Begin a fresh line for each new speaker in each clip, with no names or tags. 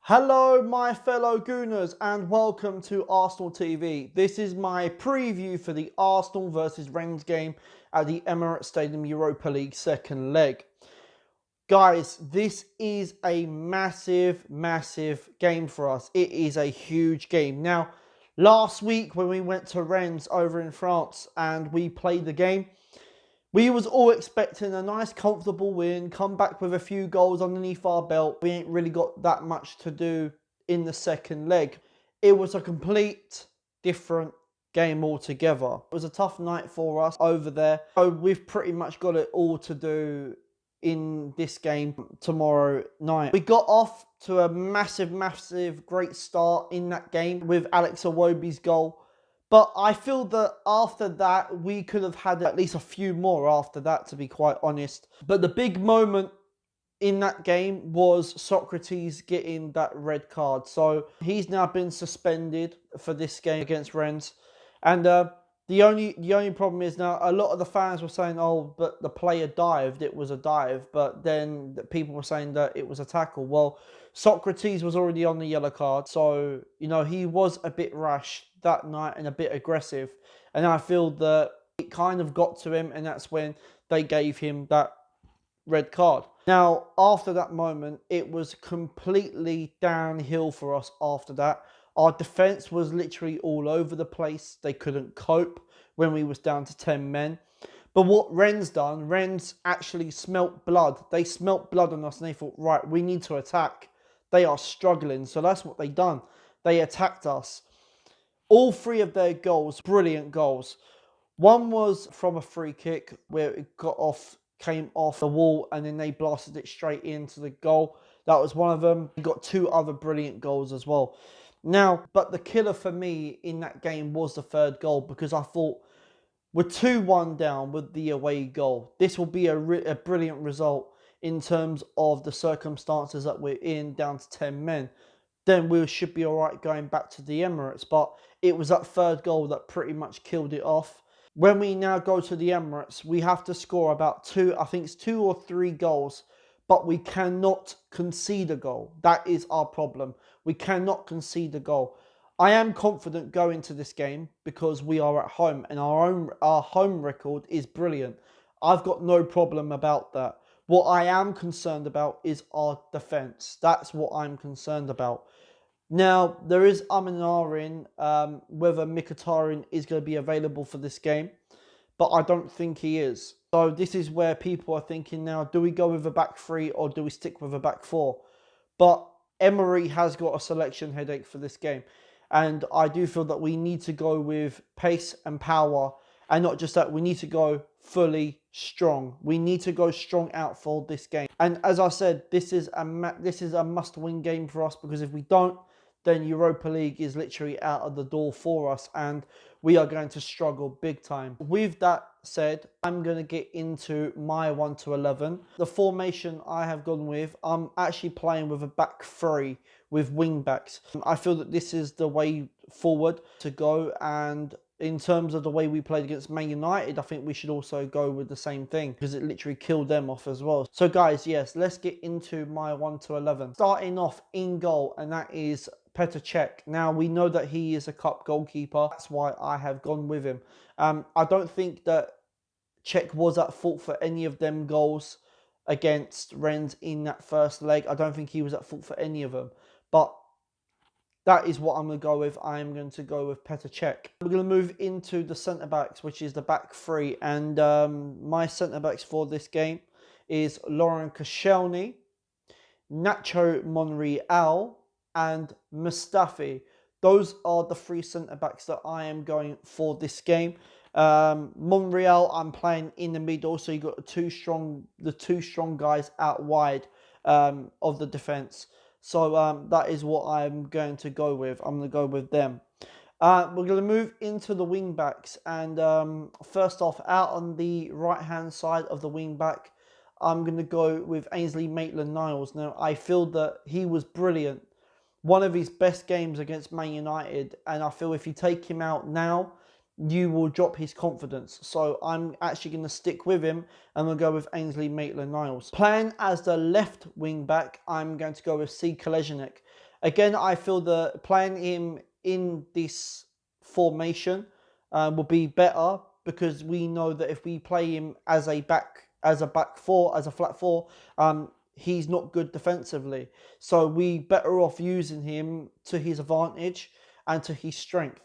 Hello my fellow Gooners and welcome to Arsenal TV. This is my preview for the Arsenal versus Rennes game at the Emirates Stadium Europa League second leg. Guys, this is a massive game for us. It is a huge game. Now, last week when we went to Rennes over in France and we played the game, we was all expecting a nice comfortable win, come back with a few goals underneath our belt. We ain't really got that much to do in the second leg. It was a complete different game altogether. It was a tough night for us over there. So we've pretty much got it all to do in this game tomorrow night. We got off to a massive great start in that game with Alex Iwobi's goal. But I feel that after that, we could have had at least a few more after that, to be quite honest. But the big moment in that game was Socrates getting that red card. So he's now been suspended for this game against Rennes. And the only problem is now a lot of the fans were saying, oh, but the player dived. It was a dive. But then people were saying that it was a tackle. Well, Socrates was already on the yellow card. So, you know, he was a bit rash that night and a bit aggressive. And I feel that it kind of got to him. And that's when they gave him that red card. Now, after that moment, it was completely downhill for us after that. Our defence was literally all over the place. They couldn't cope when we was down to 10 men. But what Rennes done, Rennes actually smelt blood. They smelt blood on us and they thought, right, we need to attack. They are struggling. So that's what they done. They attacked us. All three of their goals, brilliant goals. One was from a free kick where it came off the wall and then they blasted it straight into the goal. That was one of them. We got two other brilliant goals as well. Now, but the killer for me in that game was the third goal, because I thought we're 2-1 down with the away goal. This will be a brilliant result in terms of the circumstances that we're in, down to 10 men. Then we should be all right going back to the Emirates. But it was that third goal that pretty much killed it off. When we now go to the Emirates, we have to score about two or three goals, but we cannot concede a goal. That is our problem. We cannot concede a goal. I am confident going to this game because we are at home and our home record is brilliant. I've got no problem about that. What I am concerned about is our defence. That's what I'm concerned about. Now, there is and ahhing whether Mkhitaryan is going to be available for this game, but I don't think he is. So this is where people are thinking now, do we go with a back three or do we stick with a back four? But Emery has got a selection headache for this game. And I do feel that we need to go with pace and power. And not just that, we need to go fully strong. We need to go strong out for this game. And as I said, this is a must-win game for us, because if we don't, then Europa League is literally out of the door for us and we are going to struggle big time. With that said, I'm going to get into my 1 to 11. The formation I have gone with, I'm actually playing with a back three with wing backs. I feel that this is the way forward to go, and in terms of the way we played against Man United, I think we should also go with the same thing because it literally killed them off as well. So guys, yes, let's get into my 1 to 11. Starting off in goal, and that is Petr Cech. Now, we know that he is a cup goalkeeper. That's why I have gone with him. I don't think that Cech was at fault for any of them goals against Rennes in that first leg. I don't think he was at fault for any of them. But that is what I'm going to go with. I am going to go with Petr Cech. We're going to move into the centre-backs, which is the back three. And my centre-backs for this game is Laurent Koscielny, Nacho Monreal, and Mustafi. Those are the three centre-backs that I am going for this game. Monreal, I'm playing in the middle, so you've got the two strong guys out wide of the defence. So that is what I'm going to go with. I'm going to go with them. We're going to move into the wing backs. And first off, out on the right-hand side of the wing back, I'm going to go with Ainsley Maitland-Niles. Now, I feel that he was brilliant. One of his best games against Man United. And I feel if you take him out now, you will drop his confidence. So I'm actually going to stick with him and we'll go with Ainsley Maitland-Niles. Playing as the left wing back, I'm going to go with C. Koležník. Again, I feel that playing him in this formation will be better, because we know that if we play him as a back four, as a flat four, he's not good defensively. So we better off using him to his advantage and to his strength.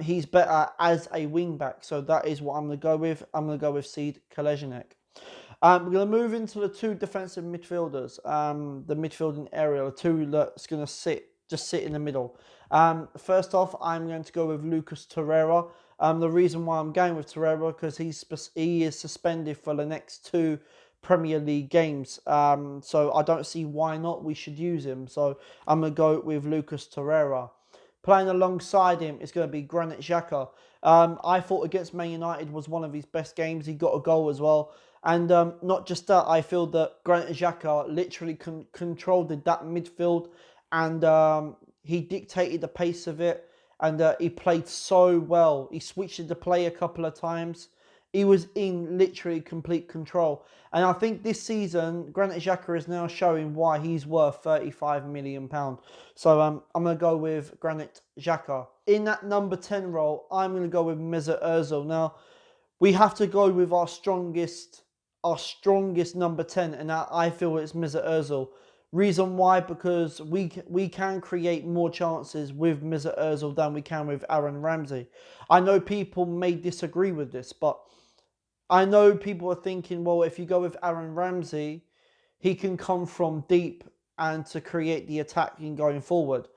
He's better as a wing back, so that is what I'm going to go with. I'm going to go with Sead Kolasinac. We're going to move into the two defensive midfielders, the midfielding area, the two that's going to just sit in the middle. First off, I'm going to go with Lucas Torreira. The reason why I'm going with Torreira, because he is suspended for the next 2 Premier League games. So I don't see why not. We should use him. So I'm going to go with Lucas Torreira. Playing alongside him is going to be Granit Xhaka. I thought against Man United was one of his best games. He got a goal as well. And not just that, I feel that Granit Xhaka literally controlled that midfield, and he dictated the pace of it, and he played so well. He switched the play a couple of times. He was in literally complete control. And I think this season, Granit Xhaka is now showing why he's worth £35 million. So I'm going to go with Granit Xhaka. In that number 10 role, I'm going to go with Mesut Ozil. Now, we have to go with our strongest number 10, and I feel it's Mesut Ozil. Reason why? Because we can create more chances with Mesut Ozil than we can with Aaron Ramsey. I know people may disagree with this, but I know people are thinking, well, if you go with Aaron Ramsey, he can come from deep and to create the attacking going forward.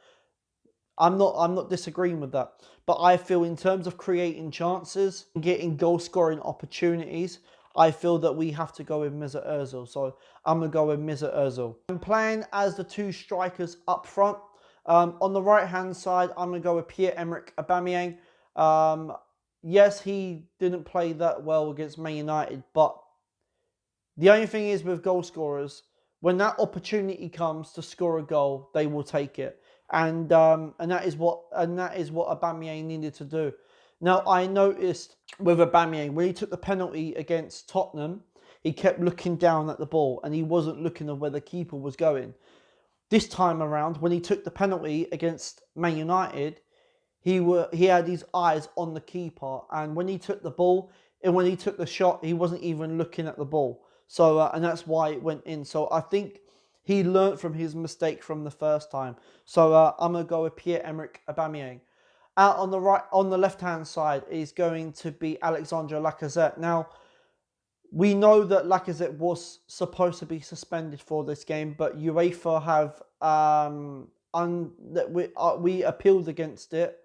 I'm not disagreeing with that, but I feel in terms of creating chances and getting goal scoring opportunities, I feel that we have to go with Mesut Ozil. So I'm going to go with Mesut Ozil. I'm playing as the 2 strikers up front. On the right-hand side, I'm going to go with Pierre-Emerick Aubameyang. Yes, he didn't play that well against Man United, but the only thing is with goal scorers, when that opportunity comes to score a goal, they will take it. And that is what Aubameyang needed to do. Now, I noticed with Aubameyang, when he took the penalty against Tottenham, he kept looking down at the ball and he wasn't looking at where the keeper was going. This time around, when he took the penalty against Man United, he had his eyes on the keeper, and when he took the ball and when he took the shot, he wasn't even looking at the ball. So and that's why it went in. So I think he learnt from his mistake from the first time. So I'm gonna go with Pierre-Emerick Aubameyang. Out on the left-hand side is going to be Alexandre Lacazette. Now, we know that Lacazette was supposed to be suspended for this game, but UEFA have we appealed against it,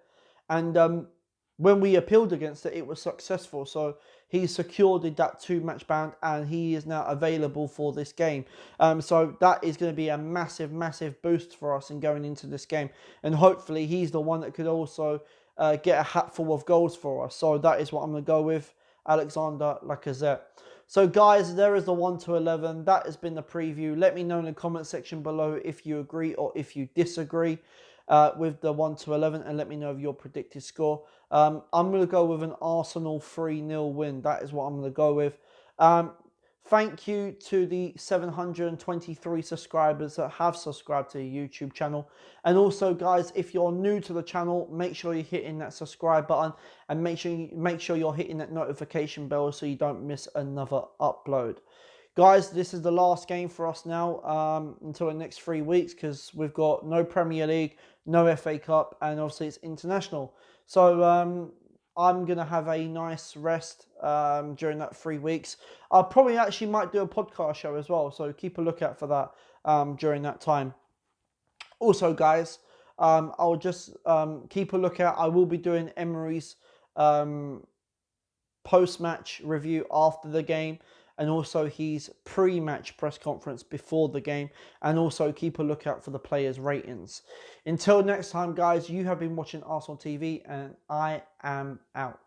and when we appealed against it, it was successful. So he secured that 2-match ban, and he is now available for this game. So that is going to be a massive, massive boost for us in going into this game. And hopefully he's the one that could also get a hatful of goals for us. So that is what I'm going to go with, Alexandre Lacazette. So guys, there is the 1 to 11. That has been the preview. Let me know in the comment section below if you agree or if you disagree with the 1 to 11, and let me know of your predicted score. I'm going to go with an Arsenal 3-0 win. That is what I'm going to go with. Thank you to the 723 subscribers that have subscribed to the YouTube channel. And also, guys, if you're new to the channel, make sure you're hitting that subscribe button, and make sure you're hitting that notification bell so you don't miss another upload. Guys, this is the last game for us now until the next 3 weeks, because we've got no Premier League, no FA Cup, and obviously it's international. So I'm going to have a nice rest during that 3 weeks. I probably actually might do a podcast show as well, so keep a lookout for that during that time. Also, guys, I'll just keep a lookout. I will be doing Emery's post-match review after the game, and also his pre-match press conference before the game, and also keep a lookout for the players' ratings. Until next time, guys, you have been watching Arsenal TV, and I am out.